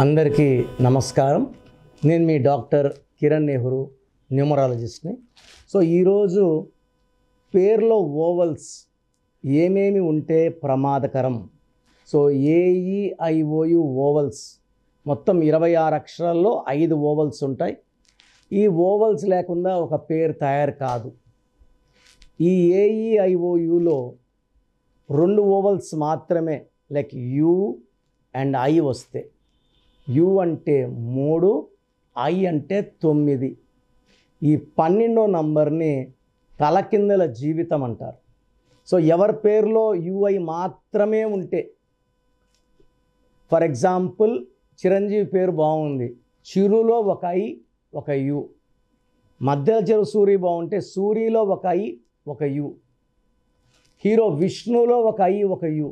అందరికీ నమస్కారం. నేను మీ డాక్టర్ కిరణ్ నెహ్రూ, న్యూమరాలజిస్ట్ని. సో ఈరోజు పేర్లో ఓవల్స్ ఏమేమి ఉంటే ప్రమాదకరం. సో ఏఈఐఓయు ఓవల్స్ మొత్తం 26 అక్షరాల్లో 5 ఓవల్స్ ఉంటాయి. ఈ ఓవల్స్ లేకుండా ఒక పేరు తయారు కాదు. ఈ ఏఈఐఓయులో 2 ఓవల్స్ మాత్రమే, లైక్ యు అండ్ ఐ వస్తే, యు అంటే 3, ఐ అంటే 9. ఈ 12వ నంబర్ని తలకిందల జీవితం అంటారు. సో ఎవరి పేరులో యుఐ మాత్రమే ఉంటే, ఫర్ ఎగ్జాంపుల్ చిరంజీవి పేరు బాగుంది, చిరులో ఒక ఐ ఒక యు. మధ్యల చెరు సూరి బాగుంటే సూరిలో ఒక ఐ ఒక యు. హీరో విష్ణులో ఒక ఐ ఒక యు.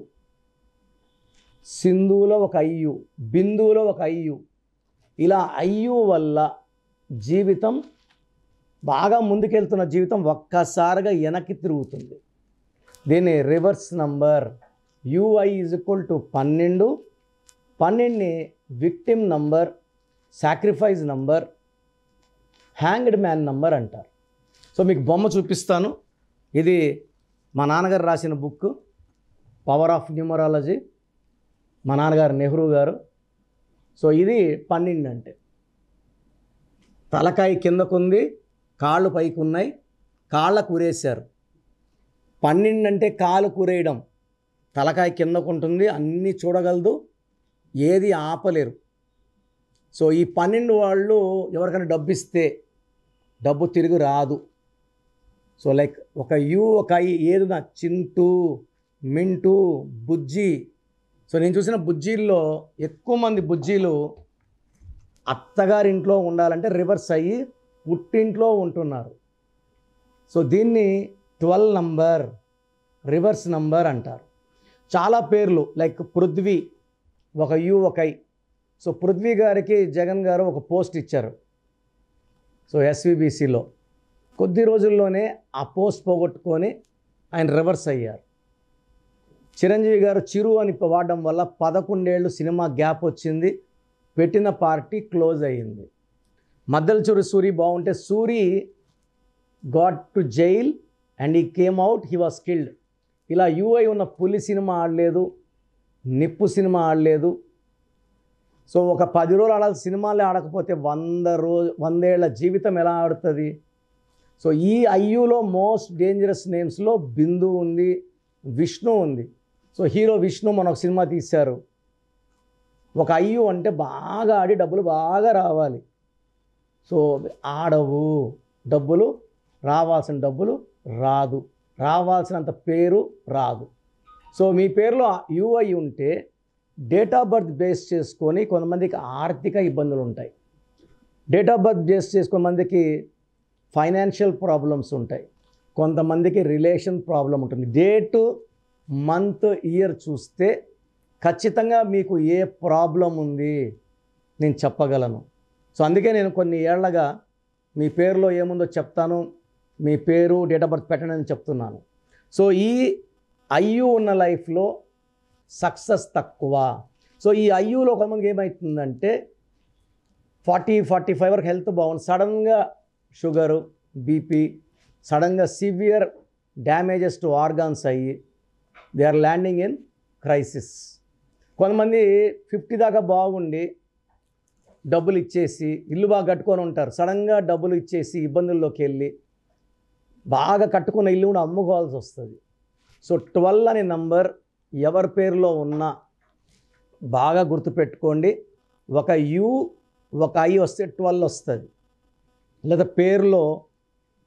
సింధువులో ఒక అయ్యు, బిందువులో ఒక అయ్యు. ఇలా అయ్యు వల్ల జీవితం బాగా ముందుకెళ్తున్న జీవితం ఒక్కసారిగా వెనక్కి తిరుగుతుంది. దీని reverse number UI is equal to 12. 12ని victim number, sacrifice number, hanged man number అంటారు. సో మీకు బొమ్మ చూపిస్తాను. ఇది మా నాన్నగారు రాసిన బుక్ పవర్ ఆఫ్ న్యూమరాలజీ, మా నాన్నగారు నెహ్రూ గారు. సో ఇది 12 అంటే తలకాయ కిందకుంది, కాళ్ళు పైకి ఉన్నాయి, కాళ్ళకు ఉరేశారు. 12 అంటే కాలు కూరేయడం, తలకాయ కిందకుంటుంది, అన్నీ చూడగలదు, ఏది ఆపలేరు. సో ఈ 12 వాళ్ళు ఎవరికైనా డబ్బు ఇస్తే డబ్బు తిరిగి రాదు. సో లైక్ ఒక యు ఒక ఐ ఏదున్నా, చింటూ, మింటూ, బుజ్జి. సో నేను చూసిన బుజ్జీల్లో ఎక్కువ మంది బుజ్జీలు అత్తగారింట్లో ఉండాలంటే రివర్స్ అయ్యి పుట్టింట్లో ఉంటున్నారు. సో దీన్ని 12 నంబర్ రివర్స్ నంబర్ అంటారు. చాలా పేర్లు లైక్ పృథ్వీ, ఒక యు ఒక ఐ. సో పృథ్వీ గారికి జగన్ గారు ఒక పోస్ట్ ఇచ్చారు, సో ఎస్విబిసిలో. కొద్ది రోజుల్లోనే ఆ పోస్ట్ పోగొట్టుకొని ఆయన రివర్స్ అయ్యారు. చిరంజీవి గారు చిరు అని వాడడం వల్ల 11 ఏళ్ళు సినిమా గ్యాప్ వచ్చింది, పెట్టిన పార్టీ క్లోజ్ అయ్యింది. మద్దల చెరు సూరి బాగుంటే Suri got to jail and he came out, he was killed. ఇలా యూఐ ఉన్న పులి సినిమా ఆడలేదు, నిప్పు సినిమా ఆడలేదు. సో ఒక 10 రోజులు ఆడాల్సిన సినిమాలే ఆడకపోతే 100 ఏళ్ల జీవితం ఎలా ఆడుతుంది? సో ఈ ఐయులో మోస్ట్ డేంజరస్ నేమ్స్లో బిందు ఉంది, విష్ణు ఉంది. సో హీరో విష్ణు మన ఒక సినిమా తీశారు. ఒక అయ్యు అంటే బాగా ఆడి డబ్బులు బాగా రావాలి. సో ఆడవు, డబ్బులు రావాల్సిన డబ్బులు రాదు, రావాల్సినంత పేరు రాదు. సో మీ పేరులో యుఐ ఉంటే డేట్ ఆఫ్ బర్త్ బేస్ చేసుకొని కొంతమందికి ఆర్థిక ఇబ్బందులు ఉంటాయి. డేట్ ఆఫ్ బర్త్ బేస్ చేసుకునే మందికి ఫైనాన్షియల్ ప్రాబ్లమ్స్ ఉంటాయి, కొంతమందికి రిలేషన్ ప్రాబ్లం ఉంటుంది. డేటు, మంత్, ఇయర్ చూస్తే ఖచ్చితంగా మీకు ఏ ప్రాబ్లం ఉంది నేను చెప్పగలను. సో అందుకే నేను కొన్ని ఏళ్లగా మీ పేరులో ఏముందో చెప్తాను, మీ పేరు డేట్ ఆఫ్ బర్త్ పెట్టండి అని చెప్తున్నాను. సో ఈ ఐయు ఉన్న లైఫ్లో సక్సెస్ తక్కువ. సో ఈ ఐయులో కొంతమందికి ఏమవుతుందంటే 40-45 వరకు హెల్త్ బాగుంది, సడన్గా షుగరు, బీపీ, సడన్గా సివియర్ డ్యామేజెస్ టు ఆర్గాన్స్ అయ్యి they are landing in crisis. కొంతమంది 50 దాకా బాగుండి డబ్బులు ఇచ్చేసి ఇల్లు బాగా కట్టుకొని ఉంటారు, సడన్గా డబ్బులు ఇచ్చేసి ఇబ్బందుల్లోకి వెళ్ళి బాగా కట్టుకున్న ఇల్లు కూడా అమ్ముకోవాల్సి వస్తుంది. సో 12 అనే నంబర్ ఎవరి పేరులో ఉన్నా బాగా గుర్తుపెట్టుకోండి. ఒక యు ఒక ఐ వస్తే 12 వస్తుంది. లేదా పేరులో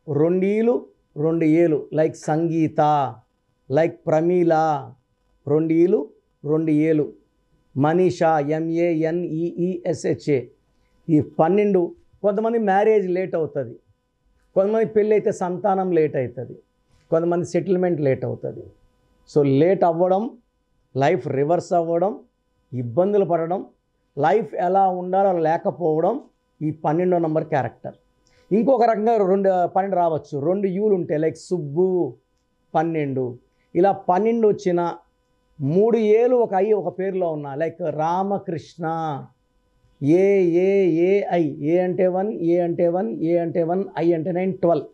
2 ఈలు 2 ఏలు, లైక్ సంగీత, లైక్ ప్రమీల, 2 ఈలు 2 ఏలు, మనీషా, MANEESHA. ఈ 12. కొంతమంది మ్యారేజ్ లేట్ అవుతుంది, కొంతమంది పెళ్ళి అయితే సంతానం లేట్ అవుతుంది, కొంతమంది సెటిల్మెంట్ లేట్ అవుతుంది. సో లేట్ అవ్వడం, లైఫ్ రివర్స్ అవ్వడం, ఇబ్బందులు పడడం, లైఫ్ ఎలా ఉండాలో లేకపోవడం ఈ 12వ నంబర్ క్యారెక్టర్. ఇంకొక రకంగా 12 రావచ్చు. 2 యూలు ఉంటే లైక్ సుబ్బు 12. ఇలా 12 వచ్చిన 3 ఏలు ఒక ఐ ఒక పేరులో ఉన్న, లైక్ రామకృష్ణ, ఏఐ. ఏ అంటే 1, ఏ అంటే 1, ఏ అంటే 1, ఐ అంటే 9, 12.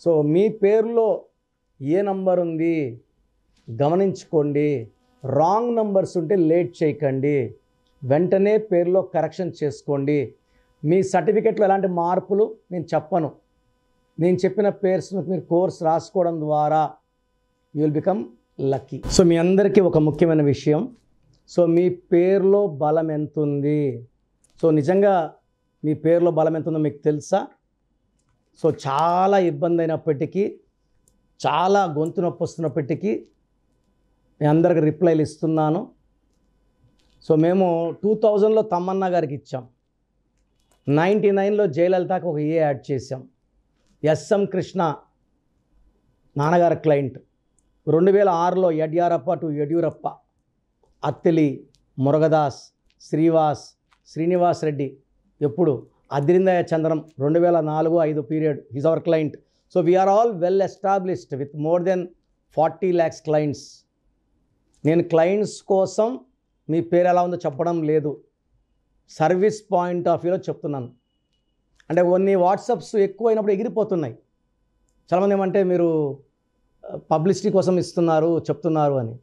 సో మీ పేరులో ఏ నంబర్ ఉంది గమనించుకోండి. రాంగ్ నంబర్స్ ఉంటే లేట్ చేయకండి, వెంటనే పేరులో కరెక్షన్ చేసుకోండి. మీ సర్టిఫికెట్లో ఎలాంటి మార్పులు నేను చెప్పను. నేను చెప్పిన పేర్స్ మీరు కోర్స్ రాసుకోవడం ద్వారా you will become lucky. So మీ అందరికీ ఒక ముఖ్యమైన విషయం, సో మీ పేరులో బలం ఎంత ఉంది? సో నిజంగా మీ పేరులో బలం ఎంత ఉందో మీకు తెలుసా? సో చాలా ఇబ్బంది అయినప్పటికీ, చాలా గొంతు నొప్పి వస్తున్నప్పటికీ నేను అందరికి రిప్లైలు ఇస్తున్నాను. సో మేము 2000లో తమ్మన్న గారికి ఇచ్చాం, 99లో జయలలితకి ఒక ఏ యాడ్ చేసాం, ఎస్ఎం కృష్ణ నాన్నగారి క్లయింట్, 2006లో యడ్యారప్ప టు యడ్యూరప్ప, అత్తిలి, మురగదాస్, శ్రీనివాస్ రెడ్డి, ఎప్పుడు అద్రిందయ చంద్రం 2004-05 period, is our client. So we are all well established with more than 40 lakhs clients. నేను క్లయింట్స్ కోసం మీ పేరు ఎలా ఉందో చెప్పడం లేదు, సర్వీస్ పాయింట్ ఆఫ్ వ్యూలో చెప్తున్నాను. అంటే కొన్ని వాట్సాప్స్ ఎక్కువైనప్పుడు ఎగిరిపోతున్నాయి. చాలామంది ఏమంటే మీరు పబ్లిసిటీ కోసం ఇస్తున్నారు చెప్తున్నారు అని.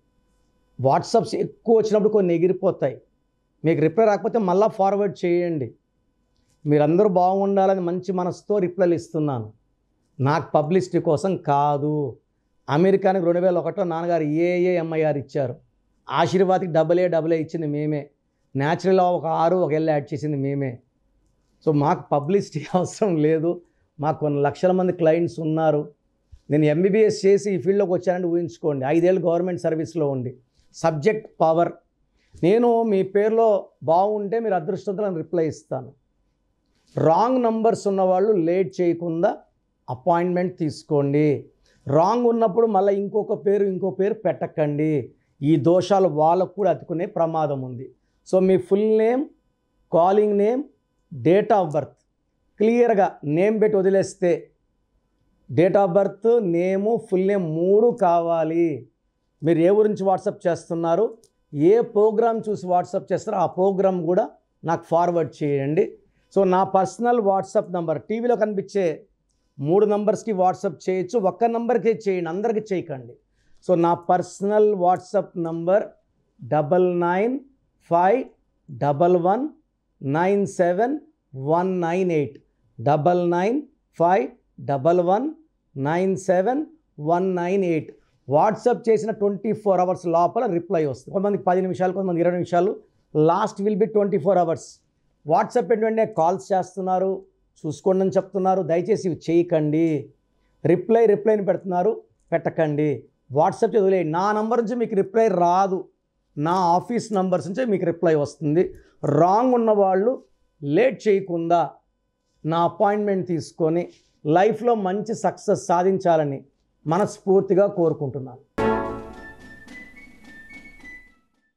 వాట్సాప్స్ ఎక్కువ వచ్చినప్పుడు కొన్ని ఎగిరిపోతాయి. మీకు రిప్లై రాకపోతే మళ్ళీ ఫార్వర్డ్ చేయండి. మీరందరూ బాగుండాలని మంచి మనసుతో రిప్లైలు ఇస్తున్నాను, నాకు పబ్లిసిటీ కోసం కాదు. అమెరికానికి 2001లో నాన్నగారు ఏఏఎంఐఆర్ ఇచ్చారు, ఆశీర్వాద్కి AA ఇచ్చింది మేమే, న్యాచురల్ ఒక 6 ఒక L యాడ్ చేసింది మేమే. సో మాకు పబ్లిసిటీ అవసరం లేదు. మాకు కొన్ని లక్షల మంది క్లయింట్స్ ఉన్నారు. నేను MBBS చేసి ఈ ఫీల్డ్లోకి వచ్చానంటే ఊహించుకోండి, 5 ఏళ్ళు గవర్నమెంట్ సర్వీస్లో ఉండి. Subject power. నేను మీ పేరులో బాగుంటే మీరు అదృష్టవంతులను రిప్లై ఇస్తాను. రాంగ్ నంబర్స్ ఉన్నవాళ్ళు లేట్ చేయకుండా అపాయింట్మెంట్ తీసుకోండి. రాంగ్ ఉన్నప్పుడు మళ్ళీ ఇంకో పేరు పెట్టకండి. ఈ దోషాలు వాళ్ళకు కూడా అతుకునే ప్రమాదం ఉంది. So me full name, calling name, date of birth క్లియర్గా నేమ్ పెట్టి వదిలేస్తే, date of birth, name, full name 3 కావాలి. మీరు ఏ ఊరించి వాట్సాప్ చేస్తున్నారు, ఏ ప్రోగ్రామ్ చూసి వాట్సాప్ చేస్తారో ఆ ప్రోగ్రామ్ కూడా నాకు ఫార్వర్డ్ చేయండి. సో నా పర్సనల్ వాట్సాప్ నంబర్ టీవీలో కనిపించే 3 నంబర్స్కి వాట్సాప్ చేయొచ్చు, ఒక్క నంబర్కే చేయండి, అందరికీ చేయకండి. సో నా పర్సనల్ వాట్సాప్ నంబర్ 9951197198, 9951197198. వాట్సాప్ చేసిన 24 hours లోపల రిప్లై వస్తుంది. కొంతమందికి 10 నిమిషాలు, కొంతమంది 20 నిమిషాలు, last will be 24 hours. WhatsApp ఏంటంటే కాల్స్ చేస్తున్నారు, చూసుకోండి అని చెప్తున్నారు, దయచేసి ఇవి చేయకండి. రిప్లైని పెడుతున్నారు, పెట్టకండి. వాట్సాప్ చదివేయండి. నా నంబర్ నుంచి మీకు రిప్లై రాదు, నా ఆఫీస్ నంబర్స్ నుంచే మీకు రిప్లై వస్తుంది. రాంగ్ ఉన్నవాళ్ళు లేట్ చేయకుండా నా అపాయింట్మెంట్ తీసుకొని లైఫ్లో మంచి సక్సెస్ సాధించాలని మనస్ఫూర్తిగా కోరుకుంటున్నాను.